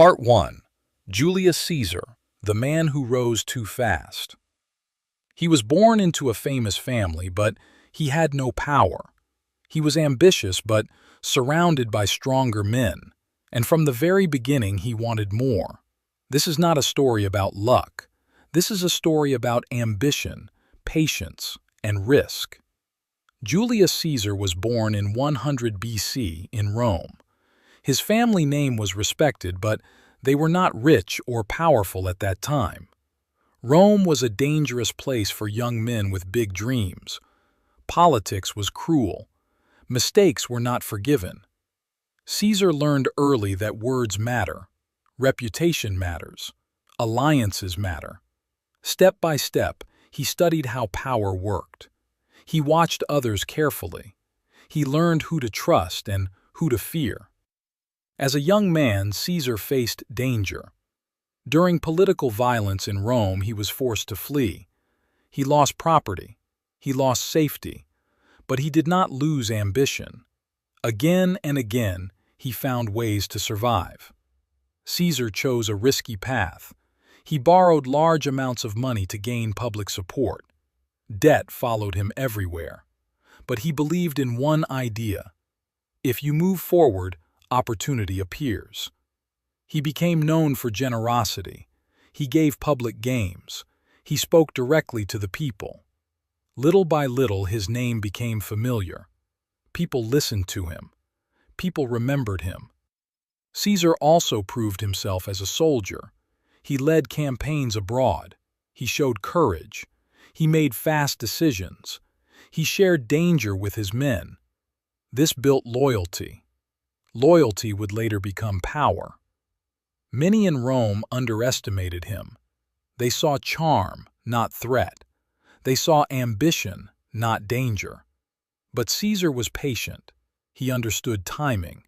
Part 1. Julius Caesar, the man who rose too fast. He was born into a famous family, but he had no power. He was ambitious, but surrounded by stronger men, and from the very beginning he wanted more. This is not a story about luck. This is a story about ambition, patience, and risk. Julius Caesar was born in 100 BC in Rome. His family name was respected, but they were not rich or powerful at that time. Rome was a dangerous place for young men with big dreams. Politics was cruel. Mistakes were not forgiven. Caesar learned early that words matter, reputation matters, alliances matter. Step by step, he studied how power worked. He watched others carefully. He learned who to trust and who to fear. As a young man, Caesar faced danger. During political violence in Rome, he was forced to flee. He lost property. He lost safety. But he did not lose ambition. Again and again, he found ways to survive. Caesar chose a risky path. He borrowed large amounts of money to gain public support. Debt followed him everywhere. But he believed in one idea. If you move forward, opportunity appears. He became known for generosity. He gave public games. He spoke directly to the people. Little by little, his name became familiar. People listened to him. People remembered him. Caesar also proved himself as a soldier. He led campaigns abroad. He showed courage. He made fast decisions. He shared danger with his men. This built loyalty. Loyalty would later become power. Many in Rome underestimated him. They saw charm, not threat. They saw ambition, not danger. But Caesar was patient. He understood timing.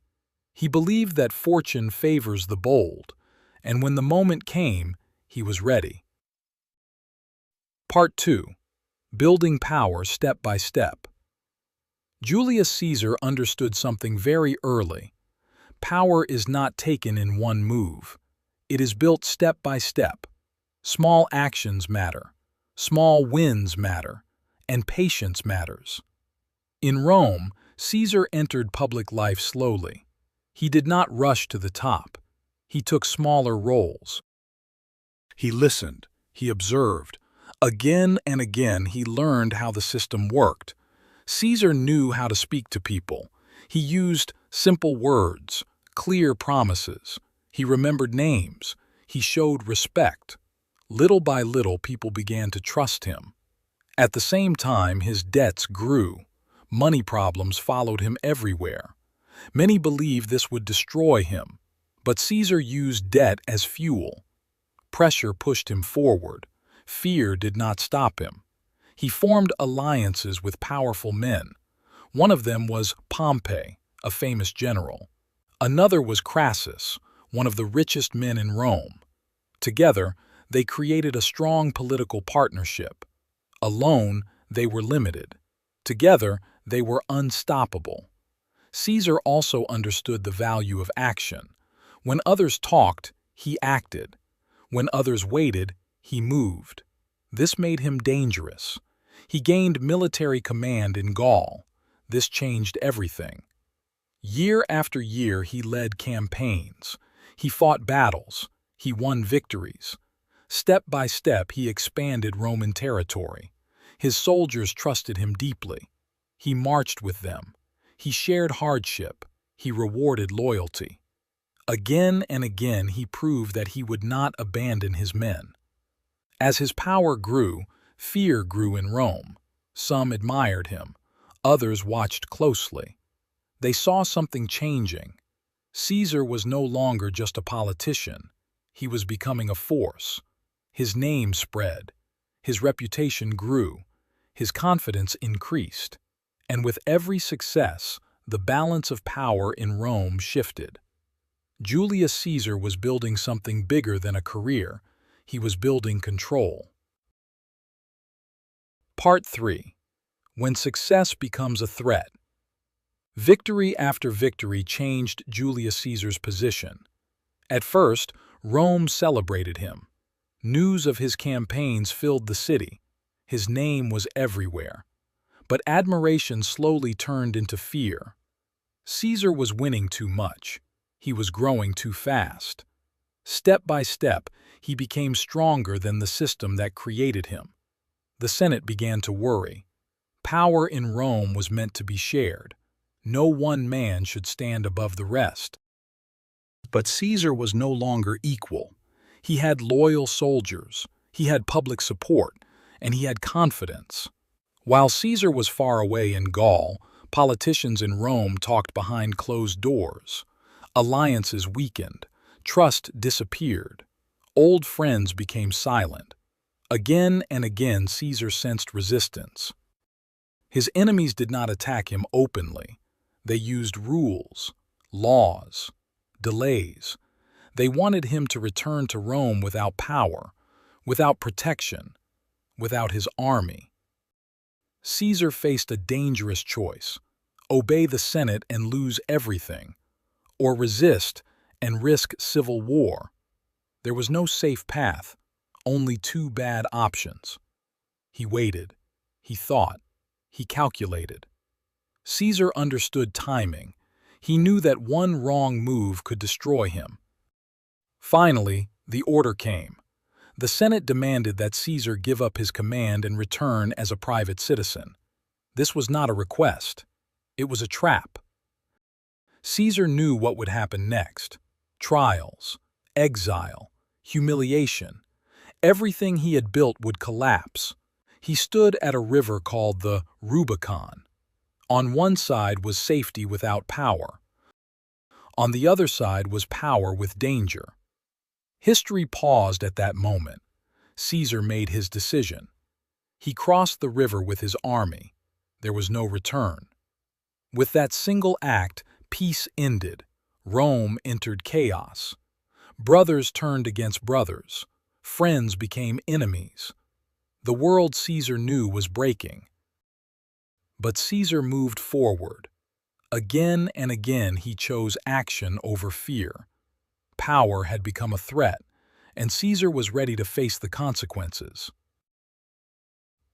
He believed that fortune favors the bold, and when the moment came, he was ready. Part 2. Building power step by step. Julius Caesar understood something very early. Power is not taken in one move. It is built step by step. Small actions matter. Small wins matter. And patience matters. In Rome, Caesar entered public life slowly. He did not rush to the top. He took smaller roles. He listened. He observed. Again and again, he learned how the system worked. Caesar knew how to speak to people. He used simple words, clear promises. He remembered names. He showed respect. Little by little, people began to trust him. At the same time, his debts grew. Money problems followed him everywhere. Many believed this would destroy him, but Caesar used debt as fuel. Pressure pushed him forward. Fear did not stop him. He formed alliances with powerful men. One of them was Pompey, a famous general. Another was Crassus, one of the richest men in Rome. Together, they created a strong political partnership. Alone, they were limited. Together, they were unstoppable. Caesar also understood the value of action. When others talked, he acted. When others waited, he moved. This made him dangerous. He gained military command in Gaul. This changed everything. Year after year, he led campaigns. He fought battles. He won victories. Step by step, he expanded Roman territory. His soldiers trusted him deeply. He marched with them. He shared hardship. He rewarded loyalty. Again and again, he proved that he would not abandon his men. As his power grew, fear grew in Rome. Some admired him. Others watched closely. They saw something changing. Caesar was no longer just a politician. He was becoming a force. His name spread. His reputation grew. His confidence increased. And with every success, the balance of power in Rome shifted. Julius Caesar was building something bigger than a career. He was building control. Part 3. When success becomes a threat. Victory after victory changed Julius Caesar's position. At first, Rome celebrated him. News of his campaigns filled the city. His name was everywhere. But admiration slowly turned into fear. Caesar was winning too much. He was growing too fast. Step by step, he became stronger than the system that created him. The Senate began to worry. Power in Rome was meant to be shared. No one man should stand above the rest. But Caesar was no longer equal. He had loyal soldiers, he had public support, and he had confidence. While Caesar was far away in Gaul, politicians in Rome talked behind closed doors. Alliances weakened, trust disappeared. Old friends became silent. Again and again Caesar sensed resistance. His enemies did not attack him openly. They used rules, laws, delays. They wanted him to return to Rome without power, without protection, without his army. Caesar faced a dangerous choice: obey the Senate and lose everything, or resist and risk civil war. There was no safe path, only two bad options. He waited, he thought, he calculated. Caesar understood timing. He knew that one wrong move could destroy him. Finally, the order came. The Senate demanded that Caesar give up his command and return as a private citizen. This was not a request. It was a trap. Caesar knew what would happen next: trials, exile, humiliation. Everything he had built would collapse. He stood at a river called the Rubicon. On one side was safety without power. On the other side was power with danger. History paused at that moment. Caesar made his decision. He crossed the river with his army. There was no return. With that single act, peace ended. Rome entered chaos. Brothers turned against brothers. Friends became enemies. The world Caesar knew was breaking. But Caesar moved forward. Again and again he chose action over fear. Power had become a threat, and Caesar was ready to face the consequences.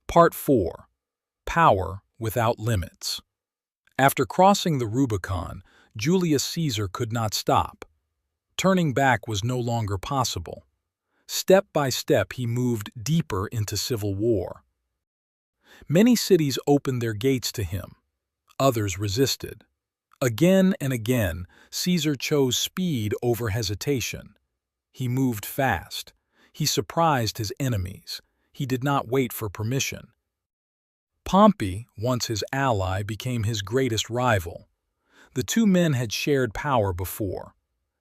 Part 4. Power without limits. After crossing the Rubicon, Julius Caesar could not stop. Turning back was no longer possible. Step by step he moved deeper into civil war. Many cities opened their gates to him. Others resisted. Again and again, Caesar chose speed over hesitation. He moved fast. He surprised his enemies. He did not wait for permission. Pompey, once his ally, became his greatest rival. The two men had shared power before.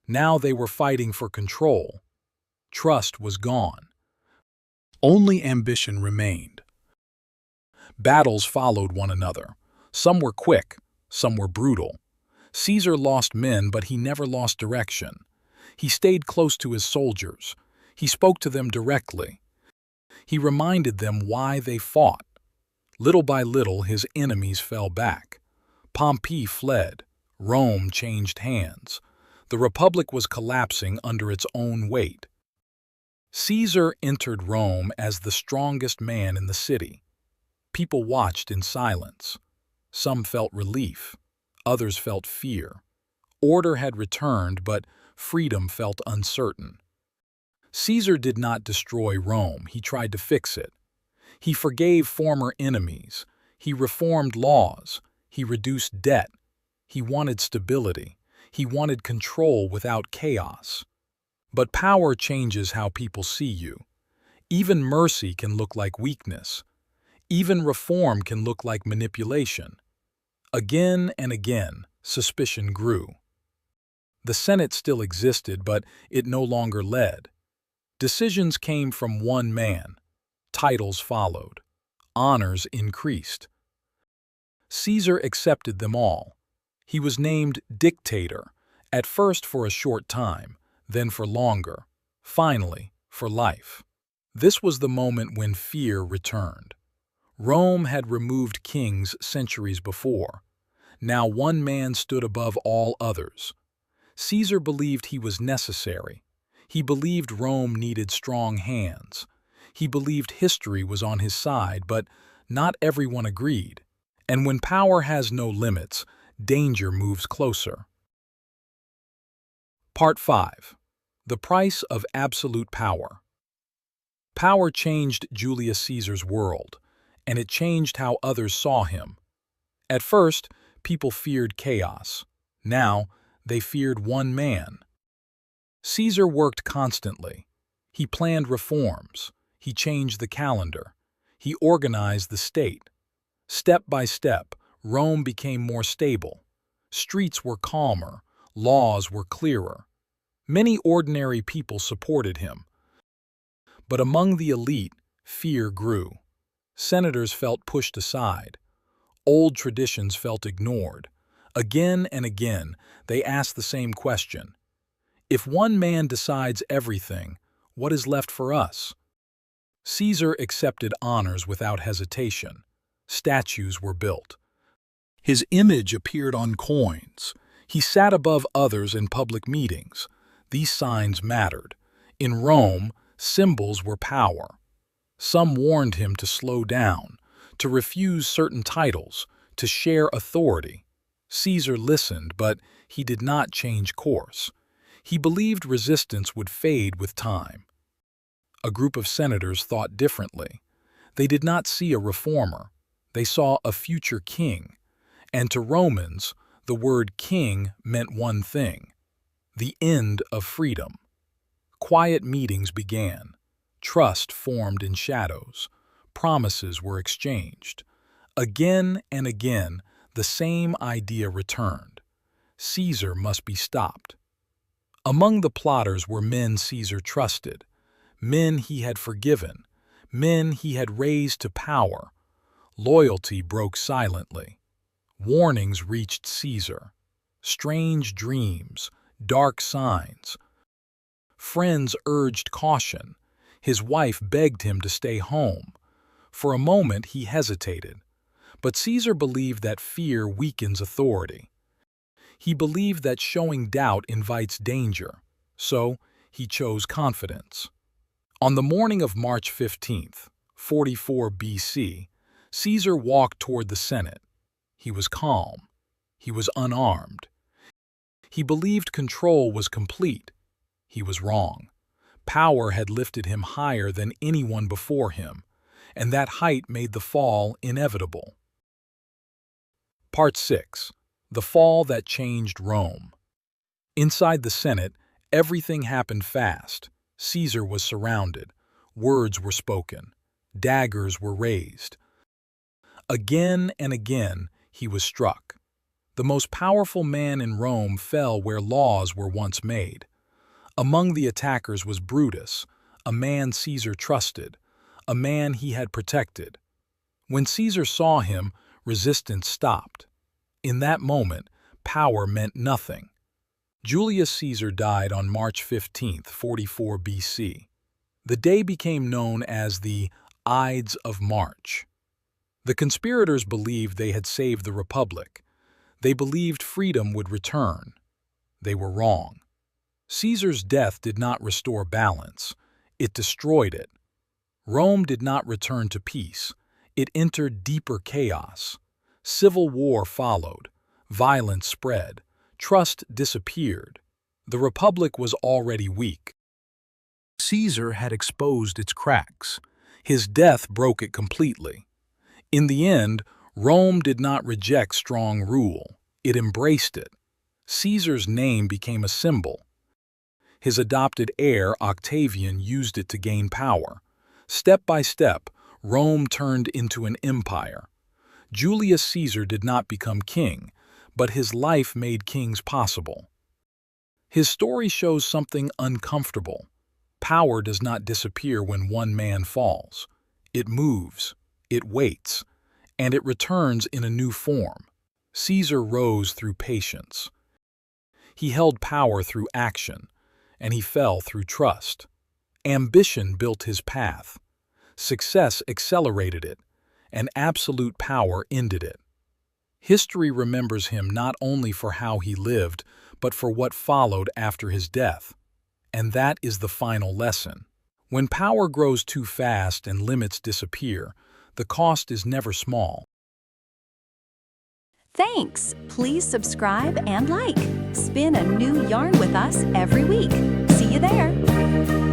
Now they were fighting for control. Trust was gone. Only ambition remained. Battles followed one another. Some were quick, some were brutal. Caesar lost men, but he never lost direction. He stayed close to his soldiers. He spoke to them directly. He reminded them why they fought. Little by little, his enemies fell back. Pompey fled. Rome changed hands. The Republic was collapsing under its own weight. Caesar entered Rome as the strongest man in the city. People watched in silence. Some felt relief. Others felt fear. Order had returned, but freedom felt uncertain. Caesar did not destroy Rome. He tried to fix it. He forgave former enemies. He reformed laws. He reduced debt. He wanted stability. He wanted control without chaos. But power changes how people see you. Even mercy can look like weakness. Even reform can look like manipulation. Again and again, suspicion grew. The Senate still existed, but it no longer led. Decisions came from one man. Titles followed. Honors increased. Caesar accepted them all. He was named dictator, at first for a short time, then for longer, finally for life. This was the moment when fear returned. Rome had removed kings centuries before. Now one man stood above all others. Caesar believed he was necessary. He believed Rome needed strong hands. He believed history was on his side, but not everyone agreed. And when power has no limits, danger moves closer. Part 5. The Price of Absolute Power. Power changed Julius Caesar's world, and it changed how others saw him. At first, people feared chaos. Now, they feared one man. Caesar worked constantly. He planned reforms. He changed the calendar. He organized the state. Step by step, Rome became more stable. Streets were calmer. Laws were clearer. Many ordinary people supported him. But among the elite, fear grew. Senators felt pushed aside. Old traditions felt ignored. Again and again, they asked the same question. If one man decides everything, what is left for us? Caesar accepted honors without hesitation. Statues were built. His image appeared on coins. He sat above others in public meetings. These signs mattered. In Rome, symbols were power. Some warned him to slow down, to refuse certain titles, to share authority. Caesar listened, but he did not change course. He believed resistance would fade with time. A group of senators thought differently. They did not see a reformer. They saw a future king. And to Romans, the word king meant one thing: the end of freedom. Quiet meetings began. Trust formed in shadows. Promises were exchanged. Again and again, the same idea returned. Caesar must be stopped. Among the plotters were men Caesar trusted, men he had forgiven, men he had raised to power. Loyalty broke silently. Warnings reached Caesar. Strange dreams, dark signs. Friends urged caution. His wife begged him to stay home. For a moment he hesitated. But Caesar believed that fear weakens authority. He believed that showing doubt invites danger, so he chose confidence. On the morning of March 15th, 44 BC, Caesar walked toward the Senate. He was calm. He was unarmed. He believed control was complete. He was wrong. Power had lifted him higher than anyone before him, and that height made the fall inevitable. Part 6. The Fall That Changed Rome. Inside the Senate, everything happened fast. Caesar was surrounded. Words were spoken. Daggers were raised. Again and again, he was struck. The most powerful man in Rome fell where laws were once made. Among the attackers was Brutus, a man Caesar trusted, a man he had protected. When Caesar saw him, resistance stopped. In that moment, power meant nothing. Julius Caesar died on March 15, 44 BC. The day became known as the Ides of March. The conspirators believed they had saved the Republic. They believed freedom would return. They were wrong. Caesar's death did not restore balance. It destroyed it. Rome did not return to peace. It entered deeper chaos. Civil war followed. Violence spread. Trust disappeared. The Republic was already weak. Caesar had exposed its cracks. His death broke it completely. In the end, Rome did not reject strong rule. It embraced it. Caesar's name became a symbol. His adopted heir, Octavian, used it to gain power. Step by step, Rome turned into an empire. Julius Caesar did not become king, but his life made kings possible. His story shows something uncomfortable. Power does not disappear when one man falls. It moves, it waits, and it returns in a new form. Caesar rose through patience. He held power through action, and he fell through trust. Ambition built his path. Success accelerated it, and absolute power ended it. History remembers him not only for how he lived, but for what followed after his death. And that is the final lesson. When power grows too fast and limits disappear, the cost is never small. Thanks! Please subscribe and like. Spin a new yarn with us every week. See you there!